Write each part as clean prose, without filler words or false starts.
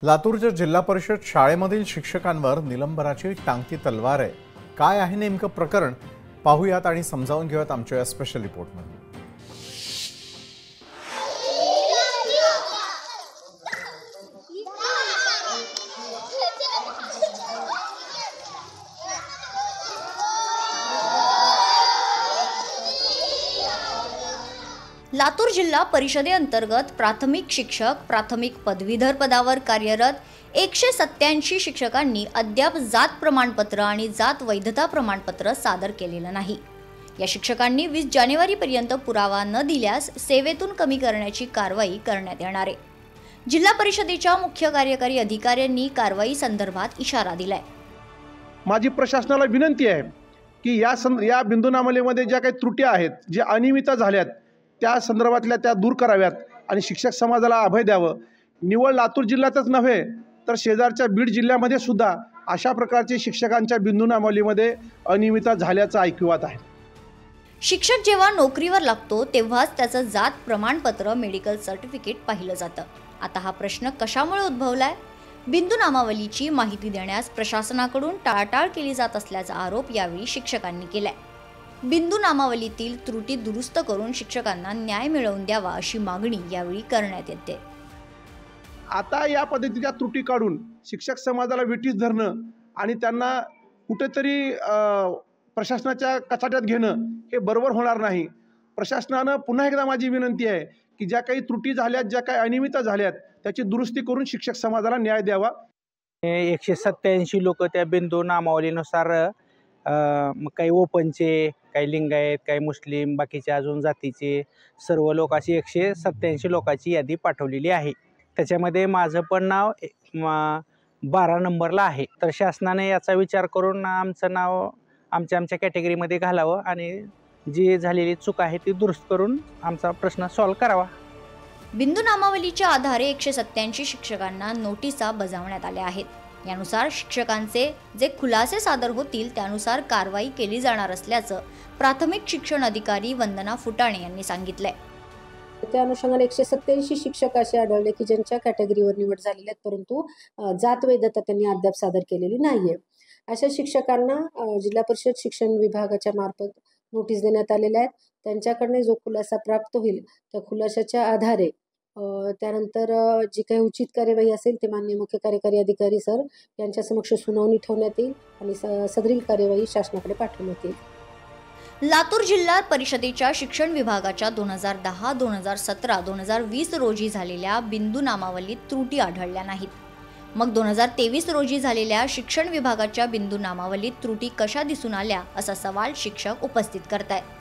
लातूरच्या जिल्हा परिषद शाळेमधील शिक्षकांवर निलंबनाची टांगती तलवार आहे। काय आहे नेमकं प्रकरण पाहूयात आणि समजावून घेऊयात आमच्या स्पेशल रिपोर्टमध्ये। लातूर जिल्हा परिषदेअंतर्गत प्राथमिक शिक्षक प्राथमिक पदवीधर पदावर कार्यरत 187 शिक्षकांनी अद्याप जात प्रमाणपत्र आणि जात वैधता प्रमाणपत्र सादर केलेलं नाही। या शिक्षकांनी 20 जानेवारीपर्यंत पुरावा न दिल्यास सेवेतून कमी करण्याची कारवाई करण्यात येणार आहे। जिल्हा परिषदेच्या मुख्य कार्यकारी अधिकाऱ्यांनी कारवाई संदर्भात इशारा दिलाय। माझी प्रशासनाला विनंती आहे की या बिंदूनामालेमध्ये ज्या काही त्रुटी आहेत, ज्या अनियमितता झाल्यात, त्या संदर्भातल्या त्या दूर कराव्यात आणि शिक्षक समाजाला अभय द्यावं। निवळ लातूर जिल्ह्यातच नव्हे तर शेजारच्या बीड जिल्ह्यामध्ये सुद्धा अशा प्रकारचे शिक्षकांच्या बिंदूनामालीमध्ये अनियमितता झाल्याचं ऐकिवात आहे। शिक्षक जेव्हा नोकरीवर लागतो तेव्हाच त्याचं जात प्रमाणपत्र मेडिकल सर्टिफिकेट पाहिलं जातं। आता हा प्रश्न कशामुळे उद्भवलाय? बिंदूनामावलीची माहिती देण्यास प्रशासनाकडून टाळाटाळ केली जात असल्याचा आरोप यावेळी शिक्षकांनी केलाय। बिंदूनामावलीतील त्रुटी दुरुस्त करून शिक्षकांना न्याय मिळवून द्यावा अशी मागणी यावेळी करण्यात येते। आता या पद्धतीच्या त्रुटी काढून शिक्षक समाजाला विटीस धरणं आणि त्यांना कुठेतरी प्रशासनाच्या कचाट्यात घेणं हे बरोबर होणार नाही। प्रशासनानं पुन्हा एकदा माझी विनंती आहे की ज्या काही त्रुटी झाल्यात, ज्या काही अनियमितता झाल्यात, त्याची दुरुस्ती करून शिक्षक समाजाला न्याय द्यावा। 187 लोक त्या बिंदूनामावलीनुसार काही ओपनचे, काही लिंगायत, काही मुस्लिम, बाकीचे अजून जातीचे सर्व लोक अशी 187 लोकांची यादी पाठवलेली आहे। त्याच्यामध्ये माझं पण नाव 12 नंबरला आहे। तर शासनाने याचा विचार करून आमचं नाव आमच्या कॅटेगरीमध्ये घालावं आणि जी झालेली चूक आहे ती दुरुस्त करून आमचा प्रश्न सॉल्व्ह करावा। बिंदूनामावलीच्या आधारे 187 शिक्षकांना नोटिसा बजावण्यात आल्या आहेत। यानुसार शिक्षकांचे जे खुलासे सादर होतील त्यानुसार कारवाई केली जाणार असल्याचं प्राथमिक शिक्षण अधिकारी वंदना फुटाणे यांनी सांगितलंय। त्या अनुषंगाने 187 शिक्षक असे आढळले की ज्यांच्या कॅटेगरीवर निवड झालेली आहेत, परंतु जात वैधता त्यांनी अद्याप सादर केलेली नाहीये। अशा शिक्षकांना जिल्हा परिषद शिक्षण विभागाच्या मार्फत नोटीस देण्यात आलेल्या आहेत। त्यांच्याकडे जो खुलासा प्राप्त होईल त्या खुलाशाच्या आधारे त्यानंतर जी काही उचित कार्यवाही असेल ते माननीय मुख्य कार्यकारी अधिकारी सर यांच्या समक्ष सुनावणी ठेवण्यात येईल आणि सदरील कार्यवाही शासनाकडे पाठवण्यात येईल। लातूर जिल्हा परिषदेच्या शिक्षण विभागाच्या 2010, 2017, 2020 रोजी झालेल्या बिंदूनामावलीत त्रुटी आढळल्या नाहीत। मग 2023 रोजी झालेल्या शिक्षण विभागाच्या बिंदूनामावलीत त्रुटी कशा दिसून आल्या असा सवाल शिक्षक उपस्थित करतायत।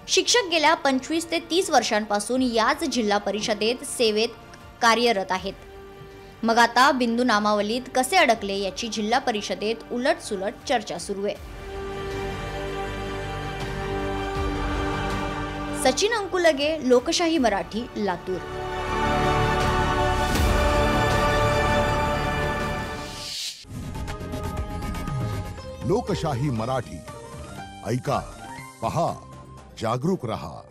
शिक्षक गेल्या 25 ते 30 वर्षांपासून याच जिल्हा परिषदेत सेवेत कार्यरत आहेत। मग आता बिंदूनामावलीत कसे अडकले याची जिल्हा परिषदेत उलटसुलट चर्चा सुरू आहे। सचिन अंकुलगे, लोकशाही मराठी, लातूर। लोकशाही मराठी ऐका, पहा, जागरूक रहा।